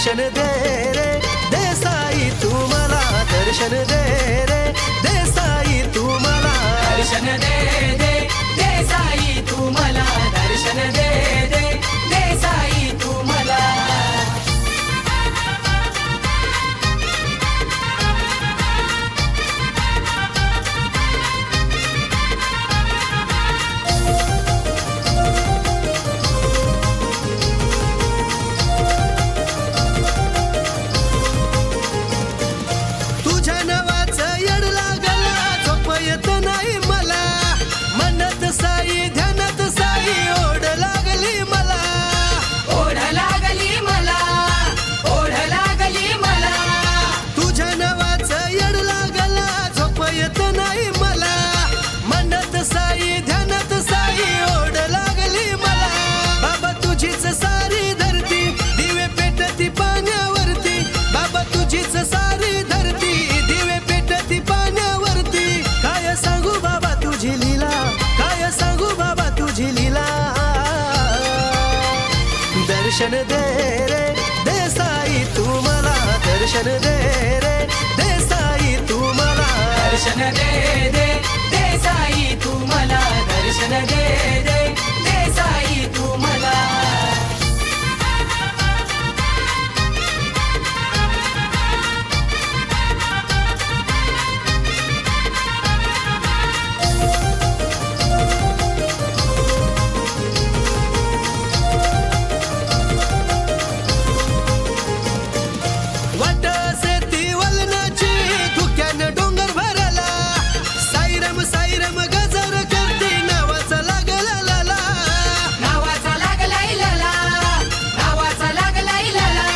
दर्शन दे रे देसाई तू मला दर्शन दे रे देसाई तू मला दर्शन दे दे देसाई तू मला दर्शन दे दे देसाई तू मला तुझ्या नावाचं येड लागला झोप येत नाही मला म्हणत साई ध्यानात साई ओढ लागली मला ओढ लागली मला ओढ लागली मला तुझ्या नावाचं येड लागला झोप येत नाही मला म्हणत साई ध्यानात साई ओढ लागली मला बाबा तुझीच सारी धरती दिवे पेटती पाण्यावरती बाबा तुझीच सारी धरती दिवे पेटती पाण्यावरती काय सांगू बाबा तुझी लीला काय सांगू बाबा तुझी लीला दर्शन दे रे देसाई तू मला दर्शन दे रे देसाई तू मला दर्शन दे दे देसाई तू मला दर्शन दे दे देसाई तू मला वाट शेती वलनाची धुक्यानं डोंगर भरला साईराम साईराम गजर करते नावाचा लागला लाला नावाचा लागलाय लला नावाचा लागलाय लला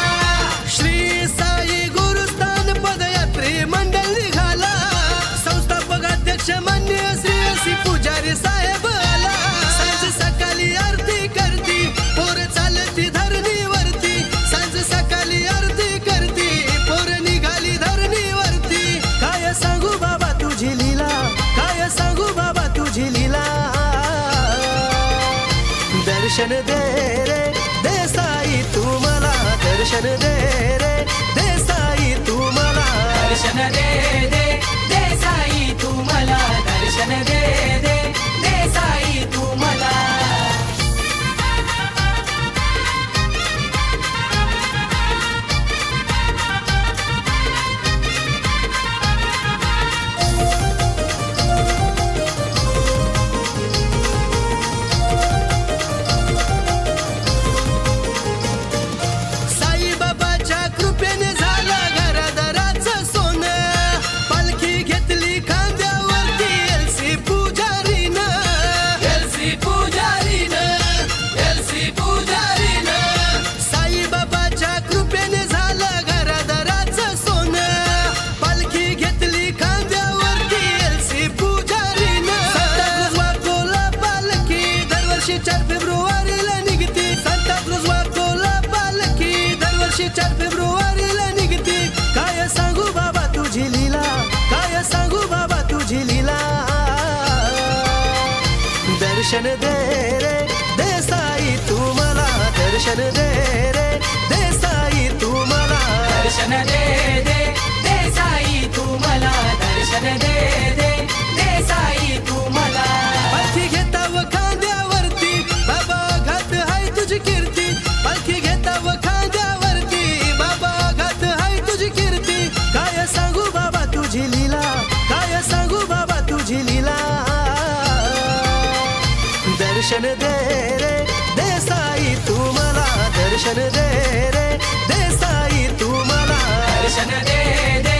श्री साई गुरुस्थान पदयात्री मंडळ निघाला संस्थापक अध्यक्ष मान्य श्री असी पुजारी साहेब आला सांज सकाळी आरती करती पोर चालती धरणीवरती सांज सकाळी आरती करती पोर निघाली धरणीवरती काय सांगू बाबा तुझी लीला काय सांगू बाबा तुझी लीला दर्शन दे रे देसाई तू मला दर्शन दे रे देसाई तू मला दर्शन दे दे देसाई तू मला दर्शन दे दे देसाई तू मला साईबाबाच्या कृपेने झालं घरादाराचं सोनं पालखी घेतली खांद्यावरती एलसी पुजारीनं एलसी पुजारीनं एलसी पुजारीनं साईबाबाच्या कृपेने झालं घरादाराचं सोनं पालखी घेतली खांद्यावरती एलसी पुजारीनं सांताक्रूज वाकोला पालखी दरवर्षी 4 फेब्रुवारीला निघते सांताक्रूज वाकोला पालखी दरवर्षी 4 फेब्रुवारीला निघते काय सांगू बाबा तुझी लीला काय सांगू बाबा तुझी लीला दर्शन दे रे देसाई तू मला दर्शन दे रे देसाई तू मला दर्शन दे दे देसाई तू मला दर्शन दे दे देसाई तू मला पालखी घेताव खांद्यावरती बाबा घात हाय तुझी कीर्ती पालखी घेताव खांद्यावरती बाबा घात हाय तुझी कीर्ती काय सांगू बाबा तुझी लीला काय सांगू बाबा तुझी लीला दर्शन दे रे देसाई तू मला दर्शन दे रे देसाई तू मला दर्शन दे दे